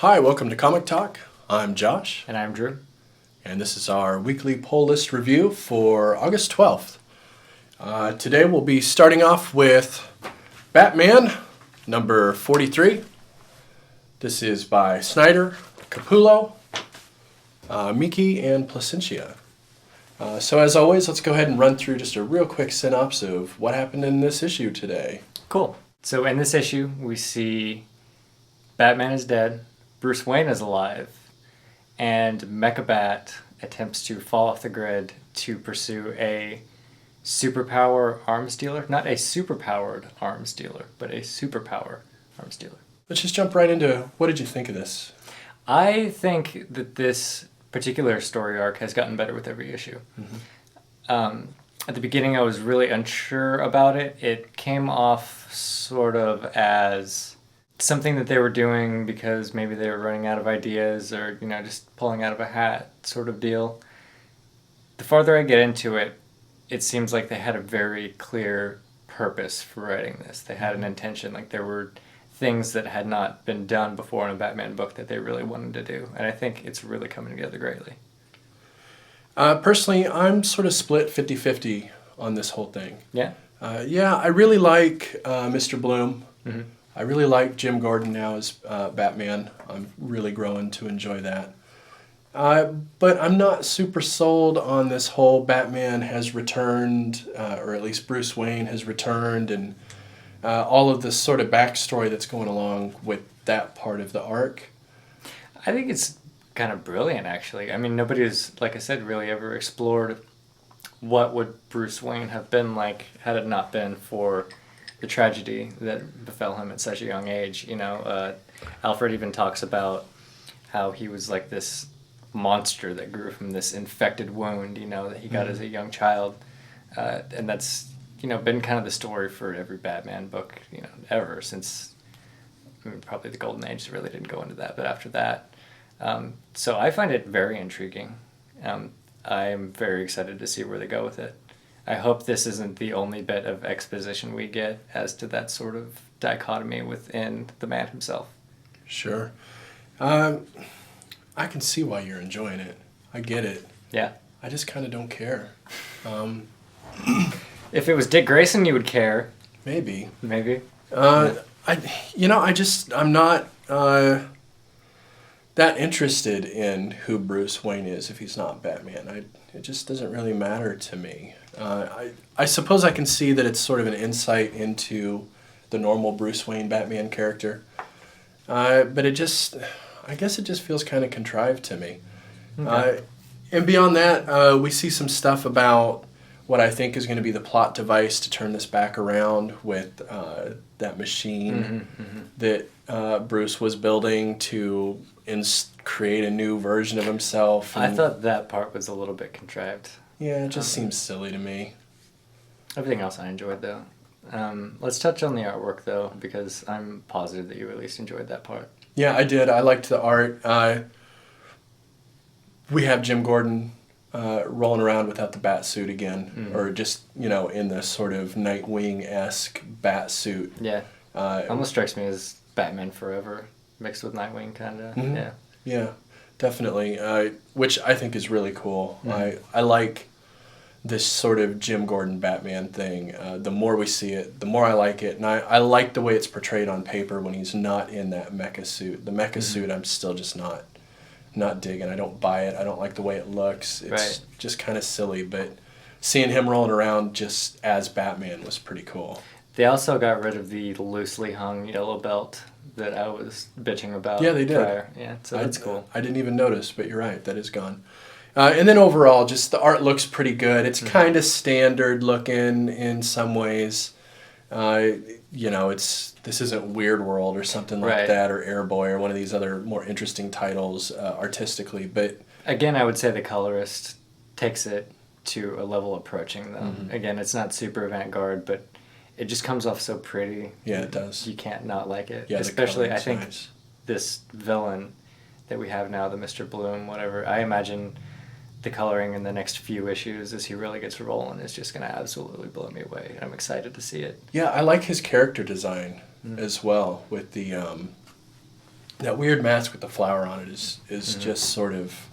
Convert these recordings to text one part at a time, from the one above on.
Hi, welcome to Comic Talk. I'm Josh, And I'm Drew. and this is our weekly poll list review for August 12th. Today we'll be starting off with Batman, number 43. This is by Snyder, Capullo, Miki, and Placencia. So as always, let's go ahead and run through just a real quick synopsis of what happened in this issue today. Cool. So in this issue, we see Batman is dead, Bruce Wayne is alive, and Mecha Bat attempts to fall off the grid to pursue a superpower arms dealer. Not a superpowered arms dealer, but a superpower arms dealer. Let's just jump right into, what did you think of this? I think that this particular story arc has gotten better with every issue. At the beginning, I was really unsure about it. It came off sort of as something that they were doing because maybe they were running out of ideas or, just pulling out of a hat sort of deal. The farther I get into it, it seems like they had a very clear purpose for writing this. They had an intention, like there were things that had not been done before in a Batman book that they really wanted to do. And I think it's really coming together greatly. Personally, I'm sort of split 50-50 on this whole thing. Yeah? I really like Mr. Bloom. Mm-hmm. I really like Jim Gordon now as Batman. I'm really growing to enjoy that. But I'm not super sold on this whole Batman has returned, or at least Bruce Wayne has returned, and all of this sort of backstory that's going along with that part of the arc. I think it's kind of brilliant, actually. I mean, nobody's, like I said, really ever explored what would Bruce Wayne have been like had it not been for the tragedy that befell him at such a young age. Alfred even talks about how he was like this monster that grew from this infected wound, that he got as a young child. And that's, been kind of the story for every Batman book, ever since, probably the Golden Age really didn't go into that, but after that. So I find it very intriguing. I'm very excited to see where they go with it. I hope this isn't the only bit of exposition we get as to that sort of dichotomy within the man himself. Sure. I can see why you're enjoying it. I get it. Yeah. I just kind of don't care. If it was Dick Grayson, you would care. Maybe. Maybe. I'm not that interested in who Bruce Wayne is if he's not Batman. It just doesn't really matter to me. I suppose I can see that it's sort of an insight into the normal Bruce Wayne Batman character. But I guess it just feels kind of contrived to me. Okay. And beyond that, we see some stuff about what I think is going to be the plot device to turn this back around with that machine that Bruce was building to create a new version of himself. I thought that part was a little bit contrived. Yeah, it just seems silly to me. Everything else I enjoyed, though. Let's touch on the artwork, though, because I'm positive that you at least enjoyed that part. Yeah, I did. I liked the art. We have Jim Gordon rolling around without the bat suit again, or just, in this sort of Nightwing-esque bat suit. Yeah. Almost strikes me as Batman Forever mixed with Nightwing, kind of. Mm-hmm. Yeah. Yeah, definitely, which I think is really cool. I like this sort of Jim Gordon Batman thing. The more we see it, the more I like it. And I like the way it's portrayed on paper when he's not in that mecha suit. The mecha suit I'm still just not digging. I don't buy it. I don't like the way it looks. It's just kind of silly, but seeing him rolling around just as Batman was pretty cool. They also got rid of the loosely hung yellow belt that I was bitching about. Yeah, they did. Prior. Yeah, so that's cool. I didn't even notice, but you're right. That is gone. And then overall, just the art looks pretty good. It's kind of standard looking in some ways. This isn't Weird World or something like that, or Airboy or one of these other more interesting titles artistically. But again, I would say the colorist takes it to a level approaching them. Again, it's not super avant-garde, but it just comes off so pretty. Yeah, it does. You can't not like it. Yeah, especially I think nice. This villain that we have now, the Mr. Bloom, whatever. I imagine the coloring in the next few issues as he really gets rolling is just going to absolutely blow me away. I'm excited to see it. Yeah, I like his character design as well, with the That weird mask with the flower on it is just sort of,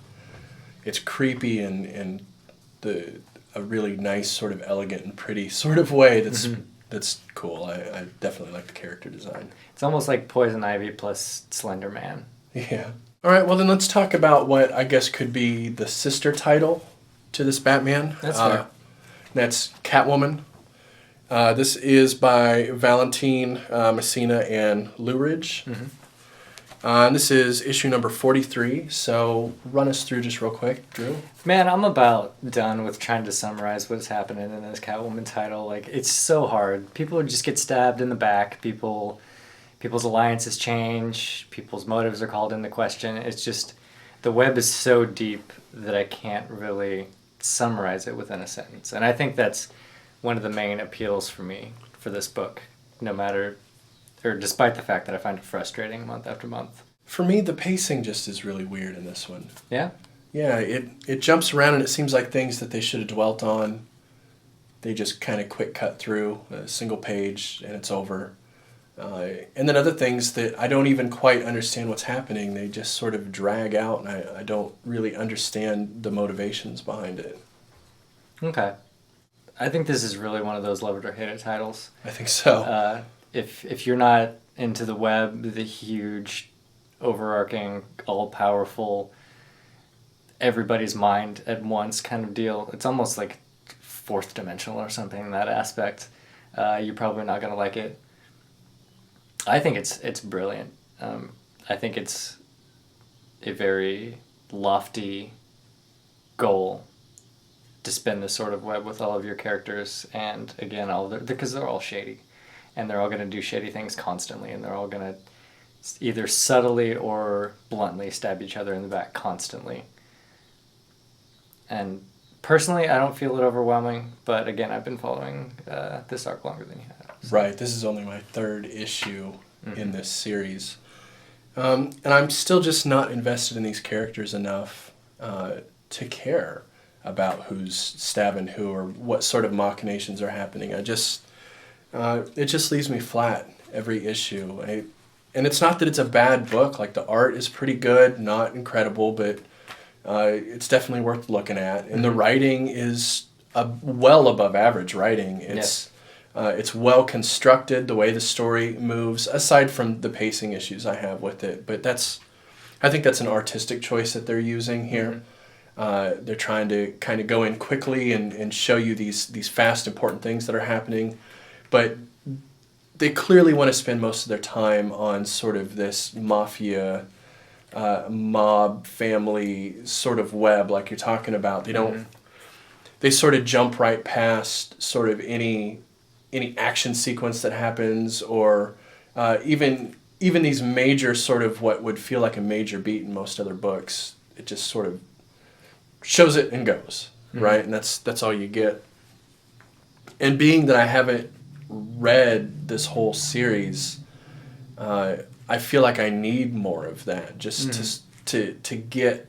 it's creepy and a really nice sort of elegant and pretty sort of way that's cool. I definitely like the character design. It's almost like Poison Ivy plus Slender Man. Yeah. All right, well then let's talk about what I guess could be the sister title to this Batman. That's fair. That's Catwoman. This is by Valentine Messina and Lou Ridge. And this is issue number 43, so run us through just real quick, Drew. Man, I'm about done with trying to summarize what's happening in this Catwoman title. Like, it's so hard. People just get stabbed in the back. People's alliances change. People's motives are called into question. It's just, the web is so deep that I can't really summarize it within a sentence. And I think that's one of the main appeals for me for this book, despite the fact that I find it frustrating month after month. For me, the pacing just is really weird in this one. Yeah? Yeah, it jumps around and it seems like things that they should have dwelt on, they just kind of quick cut through a single page and it's over. And then other things that I don't even quite understand what's happening, they just sort of drag out and I don't really understand the motivations behind it. Okay. I think this is really one of those love it or hate it titles. I think so. If you're not into the web, the huge, overarching, all-powerful, everybody's mind at once kind of deal, it's almost like fourth dimensional or something in that aspect. You're probably not going to like it. I think it's brilliant. I think it's a very lofty goal to spin this sort of web with all of your characters, and again, because they're all shady. And they're all going to do shady things constantly, and they're all going to either subtly or bluntly stab each other in the back constantly. And personally, I don't feel it overwhelming, but again, I've been following this arc longer than you have. So. Right, this is only my third issue in this series. And I'm still just not invested in these characters enough to care about who's stabbing who or what sort of machinations are happening. It just leaves me flat every issue. And it's not that it's a bad book. Like, the art is pretty good, not incredible, but it's definitely worth looking at. And the writing is well above average writing. It's well constructed, the way the story moves, aside from the pacing issues I have with it. But I think that's an artistic choice that they're using here. They're trying to kind of go in quickly and show you these fast, important things that are happening. But they clearly want to spend most of their time on sort of this mafia, mob, family sort of web like you're talking about. They don't. They sort of jump right past sort of any action sequence that happens, or even these major sort of what would feel like a major beat in most other books. It just sort of shows it and goes, right? And that's all you get. And being that I haven't read this whole series, I feel like I need more of that just to get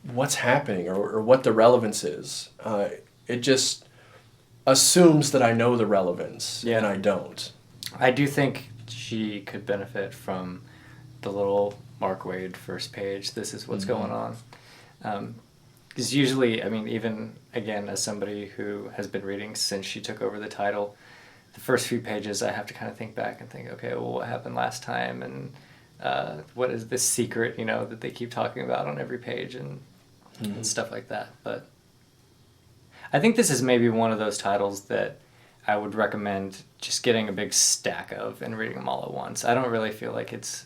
what's happening or what the relevance is. It just assumes that I know the relevance, and I don't. I do think she could benefit from the little Mark Waid first page. This is what's going on. Because usually, I mean, even, again, as somebody who has been reading since she took over the title, the first few pages I have to kind of think back and think, okay, well, what happened last time? And what is this secret, that they keep talking about on every page and stuff like that. But I think this is maybe one of those titles that I would recommend just getting a big stack of and reading them all at once. I don't really feel like it's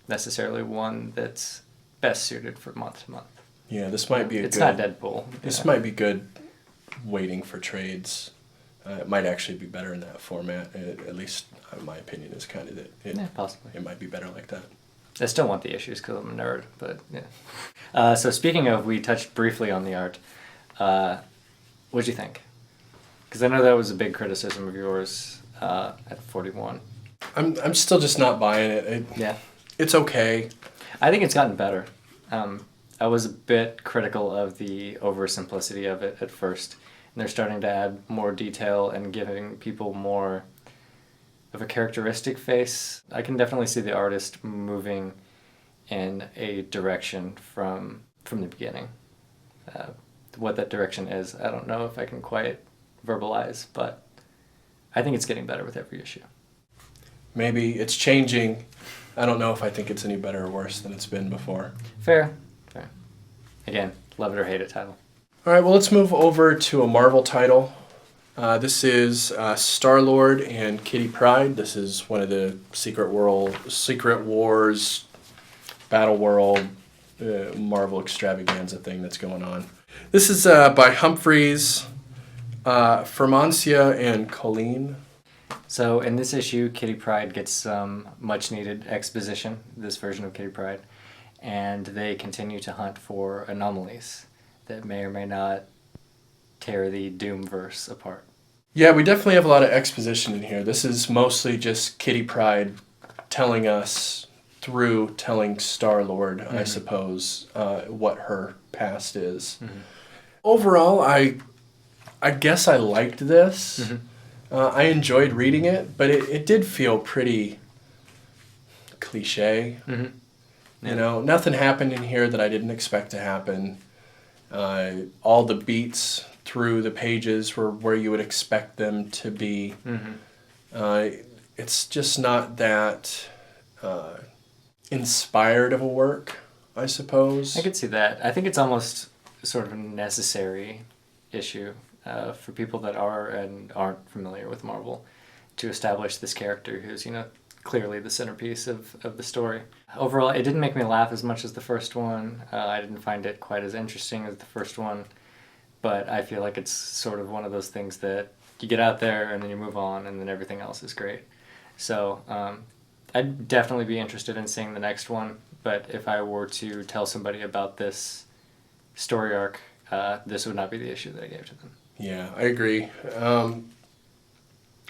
necessarily one that's best suited for month to month. Yeah, this might be It's not Deadpool. This might be good waiting for trades. It might actually be better in that format. At least, my opinion is kind of that possibly. It might be better like that. I still want the issues because I'm a nerd, but yeah. So speaking of, we touched briefly on the art. What'd you think? Because I know that was a big criticism of yours at 41. I'm still just not buying it. It's okay. I think it's gotten better. I was a bit critical of the oversimplicity of it at first. And they're starting to add more detail and giving people more of a characteristic face. I can definitely see the artist moving in a direction from the beginning. What that direction is, I don't know if I can quite verbalize, but I think it's getting better with every issue. Maybe it's changing. I don't know if I think it's any better or worse than it's been before. Fair. Again, love it or hate it title. All right, well, let's move over to a Marvel title. This is Starlord and Kitty Pryde. This is one of the Secret Wars, Battle World, Marvel extravaganza thing that's going on. This is by Humphreys, Fermancia, and Colleen. So in this issue, Kitty Pryde gets some much-needed exposition, this version of Kitty Pryde, and they continue to hunt for anomalies that may or may not tear the Doomverse apart. Yeah, we definitely have a lot of exposition in here. This is mostly just Kitty Pryde telling us through telling Starlord, I suppose, what her past is. Overall, I guess I liked this. I enjoyed reading it, but it did feel pretty cliche. Yeah. You know, nothing happened in here that I didn't expect to happen. All the beats through the pages were where you would expect them to be. It's just not that inspired of a work, I suppose. I could see that. I think it's almost sort of a necessary issue for people that are and aren't familiar with Marvel to establish this character who's, clearly the centerpiece of the story. Overall, it didn't make me laugh as much as the first one. I didn't find it quite as interesting as the first one, but I feel like it's sort of one of those things that you get out there and then you move on and then everything else is great. So I'd definitely be interested in seeing the next one, but if I were to tell somebody about this story arc, this would not be the issue that I gave to them. Yeah, I agree.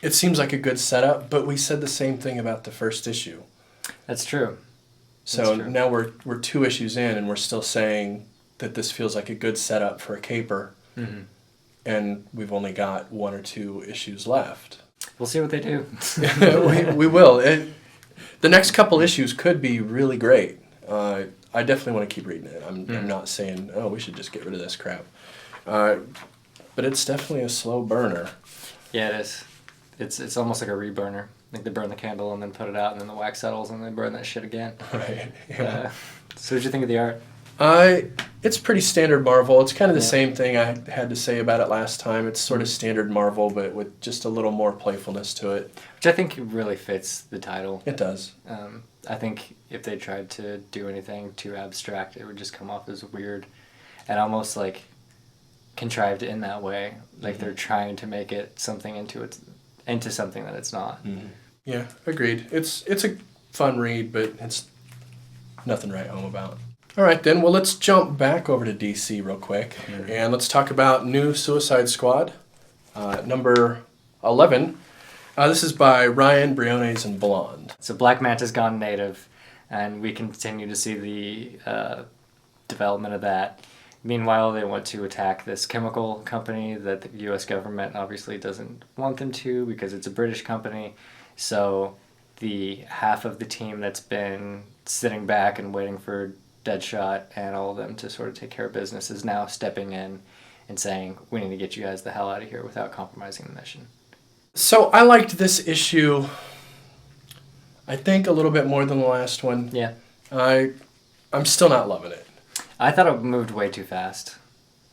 It seems like a good setup, but we said the same thing about the first issue. That's true. So now we're 2 issues in, and we're still saying that this feels like a good setup for a caper, and we've only got 1 or 2 issues left. We'll see what they do. we will. The next couple issues could be really great. I definitely want to keep reading it. I'm not saying, we should just get rid of this crap. But it's definitely a slow burner. Yeah, it is. It's almost like a reburner. Like they burn the candle and then put it out, and then the wax settles, and they burn that shit again. Right. Yeah. So what did you think of the art? It's pretty standard Marvel. It's kind of the same thing I had to say about it last time. It's sort of standard Marvel, but with just a little more playfulness to it. Which I think really fits the title. It does. I think if they tried to do anything too abstract, it would just come off as weird and almost like contrived in that way. Like they're trying to make it something into something that it's not. Yeah, agreed. It's a fun read, but it's nothing to write home about. All right, then. Well, let's jump back over to DC real quick, and let's talk about New Suicide Squad, number 11. This is by Ryan Briones and Blonde. So Black Manta's gone native, and we continue to see the development of that. Meanwhile, they want to attack this chemical company that the U.S. government obviously doesn't want them to because it's a British company. So the half of the team that's been sitting back and waiting for Deadshot and all of them to sort of take care of business is now stepping in and saying, we need to get you guys the hell out of here without compromising the mission. So I liked this issue, I think, a little bit more than the last one. Yeah. I'm still not loving it. I thought it moved way too fast.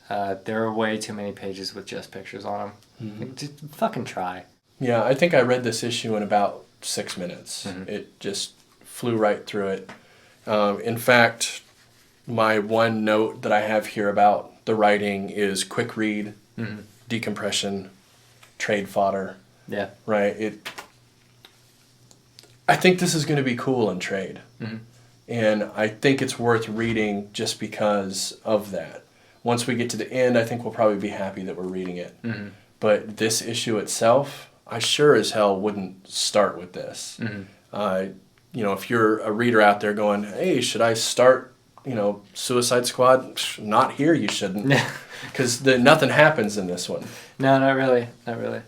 There are way too many pages with just pictures on them. Like, just fucking try. Yeah, I think I read this issue in about 6 minutes. It just flew right through it. In fact, my one note that I have here about the writing is quick read, decompression, trade fodder. Yeah. Right? I think this is going to be cool in trade. And I think it's worth reading just because of that. Once we get to the end, I think we'll probably be happy that we're reading it. But this issue itself, I sure as hell wouldn't start with this. If you're a reader out there going, hey, should I start, Suicide Squad? Not here, you shouldn't. Because nothing happens in this one. No, not really. Not really.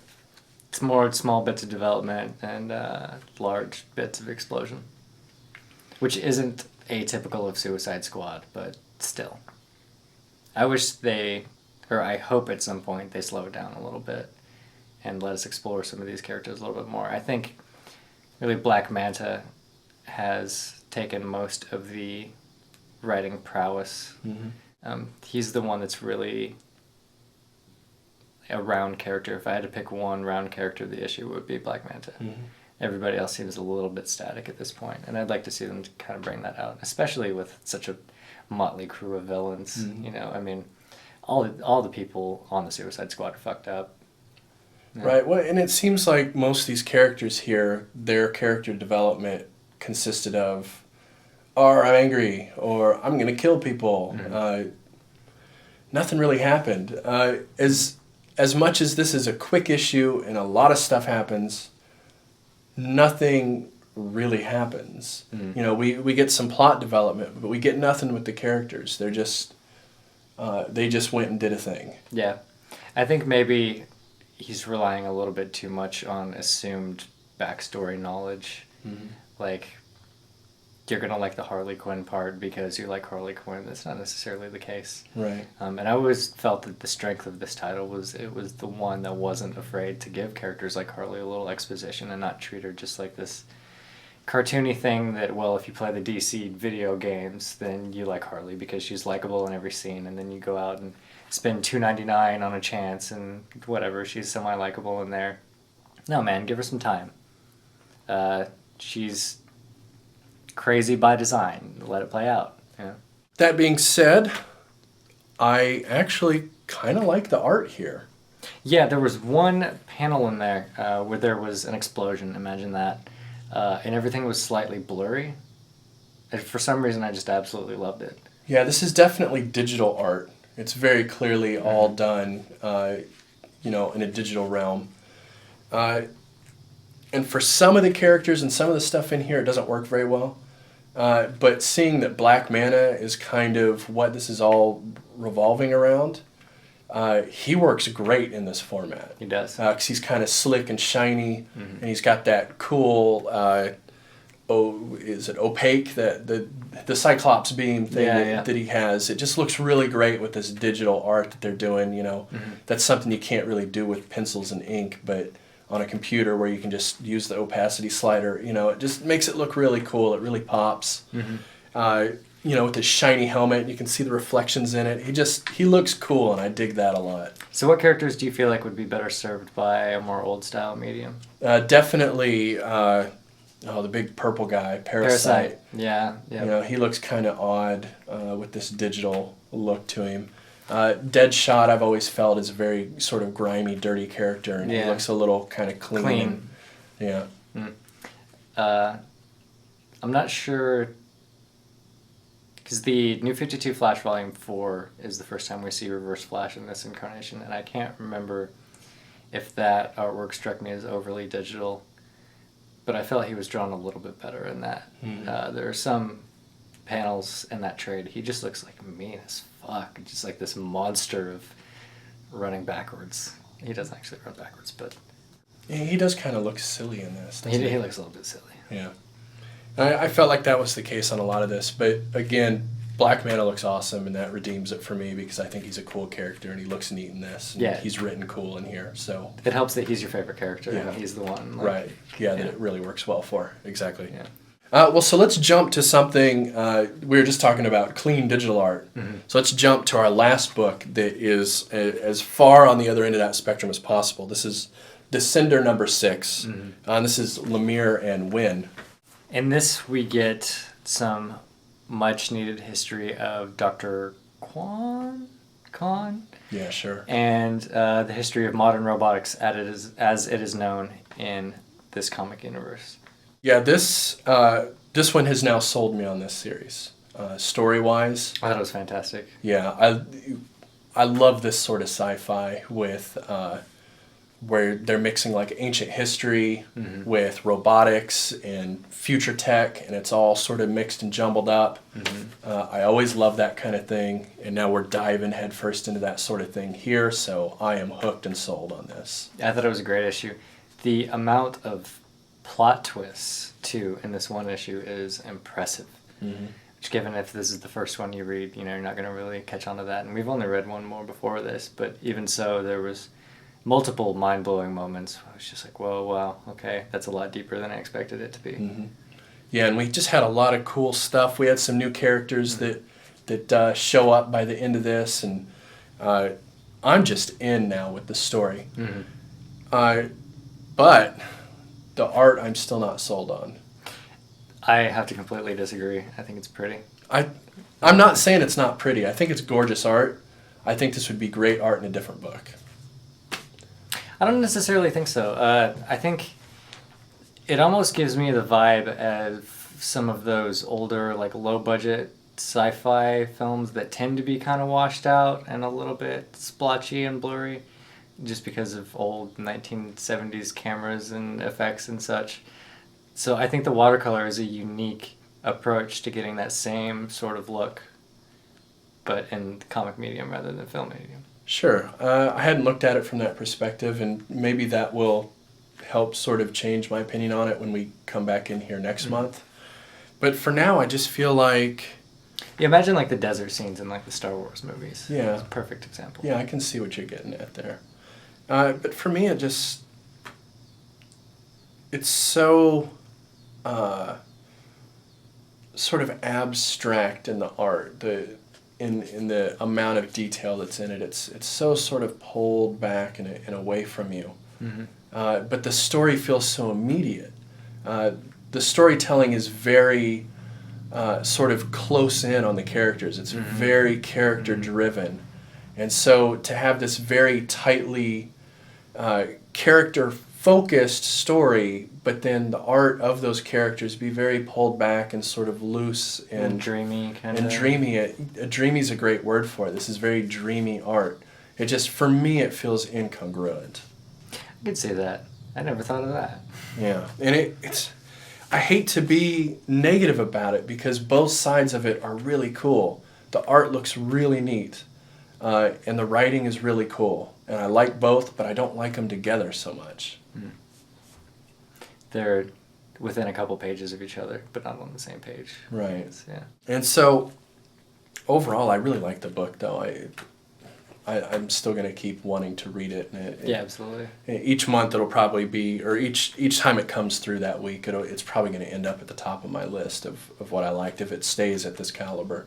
It's more small bits of development and large bits of explosion, which isn't atypical of Suicide Squad, but still. I wish I hope at some point they slow it down a little bit and let us explore some of these characters a little bit more. I think really Black Manta has taken most of the writing prowess. He's the one that's really a round character. If I had to pick one round character of the issue, it would be Black Manta. Everybody else seems a little bit static at this point, and I'd like to see them kind of bring that out, especially with such a motley crew of villains. You know, I mean, all the people on the Suicide Squad are fucked up. Yeah. Right. Well, and it seems like most of these characters here, their character development consisted of, or I'm angry, or I'm going to kill people. Nothing really happened. As much as this is a quick issue and a lot of stuff happens, nothing really happens. You know, we get some plot development, but we get nothing with the characters. They're just, they just went and did a thing. Yeah. I think maybe he's relying a little bit too much on assumed backstory knowledge. Like, you're going to like the Harley Quinn part because you like Harley Quinn. That's not necessarily the case. Right. And I always felt that the strength of this title was it was the one that wasn't afraid to give characters like Harley a little exposition and not treat her just like this cartoony thing that, well, if you play the DC video games, then you like Harley because she's likable in every scene, and then you go out and spend $2.99 on a chance and whatever, she's semi-likable in there. No, man, give her some time. She's crazy by design. Let it play out. Yeah. That being said, I actually kind of like the art here. Yeah, there was one panel in there where there was an explosion. Imagine that. And everything was slightly blurry. And for some reason, I just absolutely loved it. Yeah, this is definitely digital art. It's very clearly all done, in a digital realm. And for some of the characters and some of the stuff in here, it doesn't work very well. But seeing that Black Manta is kind of what this is all revolving around, he works great in this format. He does. Because he's kind of slick and shiny, and he's got that cool, is it opaque, the Cyclops beam thing that he has. It just looks really great with this digital art that they're doing, That's something you can't really do with pencils and ink, but on a computer where you can just use the opacity slider, it just makes it look really cool. It really pops. With his shiny helmet, you can see the reflections in it. He looks cool, and I dig that a lot. So what characters do you feel like would be better served by a more old-style medium? Definitely, the big purple guy, Parasite. Yeah. He looks kind of odd with this digital look to him. Deadshot, I've always felt, is a very sort of grimy, dirty character, and he looks a little kind of clean. Yeah. I'm not sure, because the New 52 Flash Volume 4 is the first time we see Reverse Flash in this incarnation, and I can't remember if that artwork struck me as overly digital, but I felt he was drawn a little bit better in that. There are some panels in that trade, he just looks like mean as fuck, just like this monster of running backwards. He doesn't actually run backwards, but... Yeah, he does kind of look silly in this. He looks a little bit silly. Yeah. I felt like that was the case on a lot of this, but again, Black Manta looks awesome, and that redeems it for me because I think he's a cool character, and he looks neat in this. And he's written cool in here, so... It helps that he's your favorite character, and he's the one. Right. That it really works well for. Exactly. Yeah. So let's jump to something, we were just talking about clean digital art. So let's jump to our last book that is as far on the other end of that spectrum as possible. This is Descender number 6. And this is Lemire and Wynn. In this, we get some much-needed history of Dr. Khan? Yeah, sure. And the history of modern robotics as it is known in this comic universe. Yeah, this one has now sold me on this series. Story-wise, I thought it was fantastic. Yeah, I love this sort of sci-fi with where they're mixing like ancient history with robotics and future tech, and it's all sort of mixed and jumbled up. I always love that kind of thing, and now we're diving headfirst into that sort of thing here, so I am hooked and sold on this. I thought it was a great issue. the amount of plot twists, too, in this one issue is impressive. Mm-hmm. Which, given if this is the first one you read, you're not going to really catch on to that. And we've only read one more before this, but even so, there was multiple mind-blowing moments. I was just like, whoa, wow, okay, that's a lot deeper than I expected it to be. Mm-hmm. Yeah, and we just had a lot of cool stuff. We had some new characters that show up by the end of this, and I'm just in now with the story. Mm-hmm. But the art I'm still not sold on. I have to completely disagree. I think it's pretty. I'm not saying it's not pretty. I think it's gorgeous art. I think this would be great art in a different book. I don't necessarily think so. I think it almost gives me the vibe of some of those older, like, low-budget sci-fi films that tend to be kind of washed out and a little bit splotchy and blurry just because of old 1970s cameras and effects and such. So I think the watercolor is a unique approach to getting that same sort of look, but in the comic medium rather than film medium. Sure. I hadn't looked at it from that perspective, and maybe that will help sort of change my opinion on it when we come back in here next month. But for now, I just feel like... You imagine, like, the desert scenes in, like, the Star Wars movies. Yeah. It's a perfect example. Yeah, I can see what you're getting at there. But for me, it's so sort of abstract in the art, in the amount of detail that's in it. It's so sort of pulled back and away from you. Mm-hmm. But the story feels so immediate. The storytelling is very sort of close in on the characters. It's very character driven. And so to have this very tightly character-focused story, but then the art of those characters be very pulled back and sort of loose and dreamy kind of. And dreamy. Dreamy's a great word for it. This is very dreamy art. It just, for me, it feels incongruent. I could say that. I never thought of that. Yeah, and it's. I hate to be negative about it because both sides of it are really cool. The art looks really neat. And the writing is really cool. And I like both, but I don't like them together so much. They're within a couple pages of each other, but not on the same page. Right. Yeah. And so, overall, I really like the book, though. I'm still going to keep wanting to read it. Yeah, absolutely. Each month it'll probably be, or each time it comes through that week, it's probably going to end up at the top of my list of what I liked if it stays at this caliber.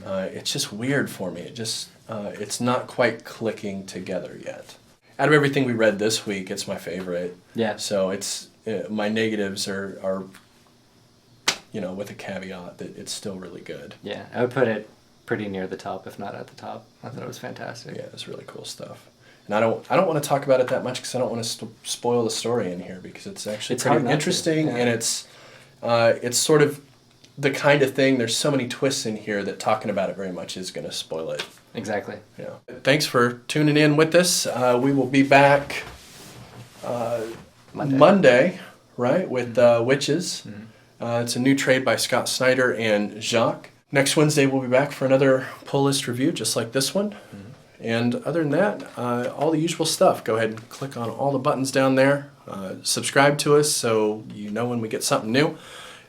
It's just weird for me. It just, it's not quite clicking together yet. Out of everything we read this week, it's my favorite. Yeah. So it's, my negatives are, with a caveat that it's still really good. Yeah, I would put it pretty near the top, if not at the top. I thought it was fantastic. Yeah, it's really cool stuff. And I don't want to talk about it that much because I don't want to spoil the story in here because it's actually pretty interesting. Yeah. And it's sort of the kind of thing, there's so many twists in here that talking about it very much is going to spoil it. Exactly. Yeah. Thanks for tuning in with us. We will be back Monday, right, with Witches. It's a new trade by Scott Snyder and Jacques. Next Wednesday, we'll be back for another pull list review, just like this one. And other than that, all the usual stuff. Go ahead and click on all the buttons down there. Subscribe to us so you know when we get something new.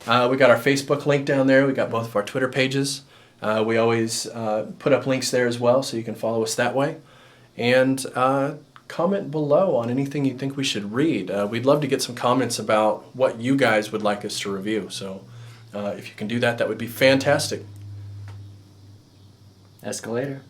We got our Facebook link down there. We got both of our Twitter pages. We always put up links there as well, so you can follow us that way. And comment below on anything you think we should read. We'd love to get some comments about what you guys would like us to review. So if you can do that, that would be fantastic. Escalator.